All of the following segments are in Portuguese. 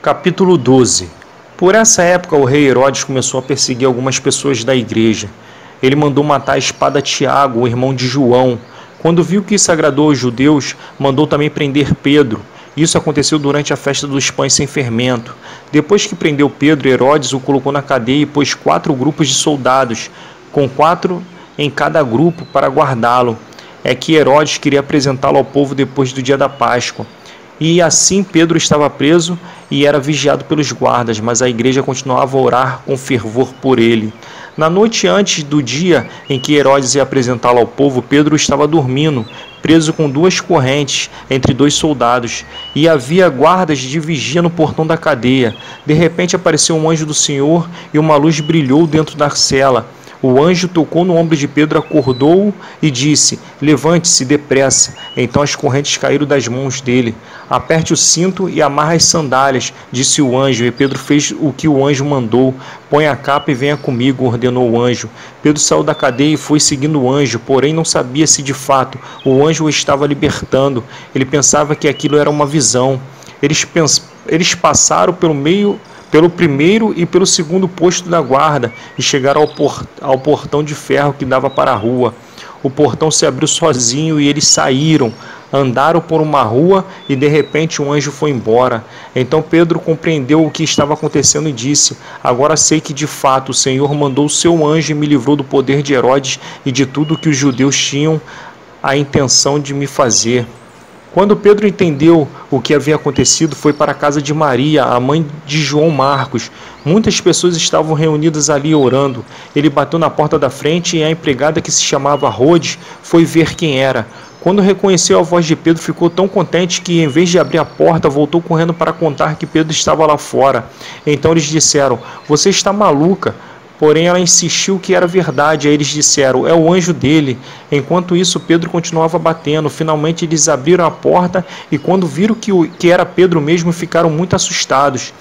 Capítulo 12. Por essa época, o rei Herodes começou a perseguir algumas pessoas da igreja. Ele mandou matar a espada Tiago, o irmão de João. Quando viu que isso agradou aos judeus, mandou também prender Pedro. Isso aconteceu durante a festa dos pães sem fermento. Depois que prendeu Pedro, Herodes o colocou na cadeia e pôs 4 grupos de soldados, com 4 em cada grupo, para guardá-lo. É que Herodes queria apresentá-lo ao povo depois do dia da Páscoa. E assim Pedro estava preso e era vigiado pelos guardas, mas a igreja continuava a orar com fervor por ele. Na noite antes do dia em que Herodes ia apresentá-lo ao povo, Pedro estava dormindo, preso com 2 correntes entre 2 soldados, e havia guardas de vigia no portão da cadeia. De repente apareceu um anjo do Senhor e uma luz brilhou dentro da cela. O anjo tocou no ombro de Pedro, acordou-o e disse: "Levante-se depressa." Então as correntes caíram das mãos dele. "Aperte o cinto e amarre as sandálias", disse o anjo, e Pedro fez o que o anjo mandou. "Põe a capa e venha comigo", ordenou o anjo. Pedro saiu da cadeia e foi seguindo o anjo, porém não sabia se de fato o anjo o estava libertando. Ele pensava que aquilo era uma visão. Eles passaram pelo primeiro e pelo segundo posto da guarda e chegaram ao portão de ferro que dava para a rua. O portão se abriu sozinho e eles saíram, andaram por uma rua e de repente um anjo foi embora. Então Pedro compreendeu o que estava acontecendo e disse: "Agora sei que de fato o Senhor mandou o seu anjo e me livrou do poder de Herodes e de tudo que os judeus tinham a intenção de me fazer." Quando Pedro entendeu o que havia acontecido, foi para a casa de Maria, a mãe de João Marcos. Muitas pessoas estavam reunidas ali orando. Ele bateu na porta da frente e a empregada, que se chamava Rhodes, foi ver quem era. Quando reconheceu a voz de Pedro, ficou tão contente que, em vez de abrir a porta, voltou correndo para contar que Pedro estava lá fora. Então eles disseram: "Você está maluca." Porém, ela insistiu que era verdade. Aí eles disseram: "É o anjo dele." Enquanto isso, Pedro continuava batendo. Finalmente, eles abriram a porta e, quando viram que era Pedro mesmo, ficaram muito assustados.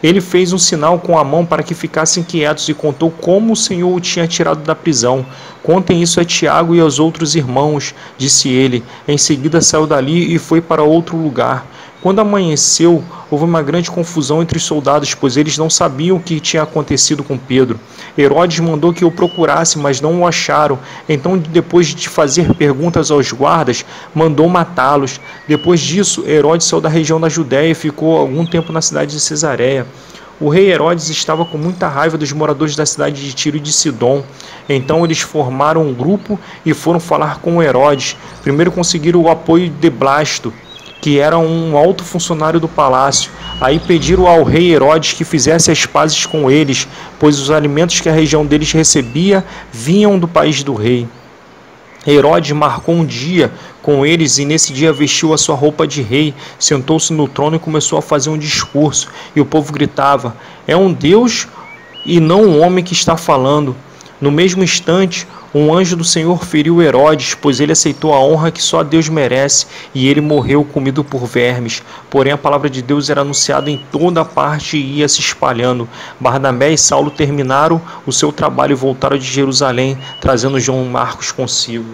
Ele fez um sinal com a mão para que ficassem quietos e contou como o Senhor o tinha tirado da prisão. "Contem isso a Tiago e aos outros irmãos", disse ele. Em seguida, saiu dali e foi para outro lugar. Quando amanheceu, houve uma grande confusão entre os soldados, pois eles não sabiam o que tinha acontecido com Pedro. Herodes mandou que o procurasse, mas não o acharam. Então, depois de fazer perguntas aos guardas, mandou matá-los. Depois disso, Herodes saiu da região da Judéia e ficou algum tempo na cidade de Cesareia. O rei Herodes estava com muita raiva dos moradores da cidade de Tiro e de Sidom. Então eles formaram um grupo e foram falar com Herodes. Primeiro conseguiram o apoio de Blasto, que era um alto funcionário do palácio. Aí pediram ao rei Herodes que fizesse as pazes com eles, pois os alimentos que a região deles recebia vinham do país do rei. Herodes marcou um dia com eles e nesse dia vestiu a sua roupa de rei, sentou-se no trono e começou a fazer um discurso. E o povo gritava: "É um Deus e não um homem que está falando." No mesmo instante, um anjo do Senhor feriu Herodes, pois ele aceitou a honra que só Deus merece, e ele morreu comido por vermes. Porém, a palavra de Deus era anunciada em toda parte e ia se espalhando. Barnabé e Saulo terminaram o seu trabalho e voltaram de Jerusalém, trazendo João Marcos consigo.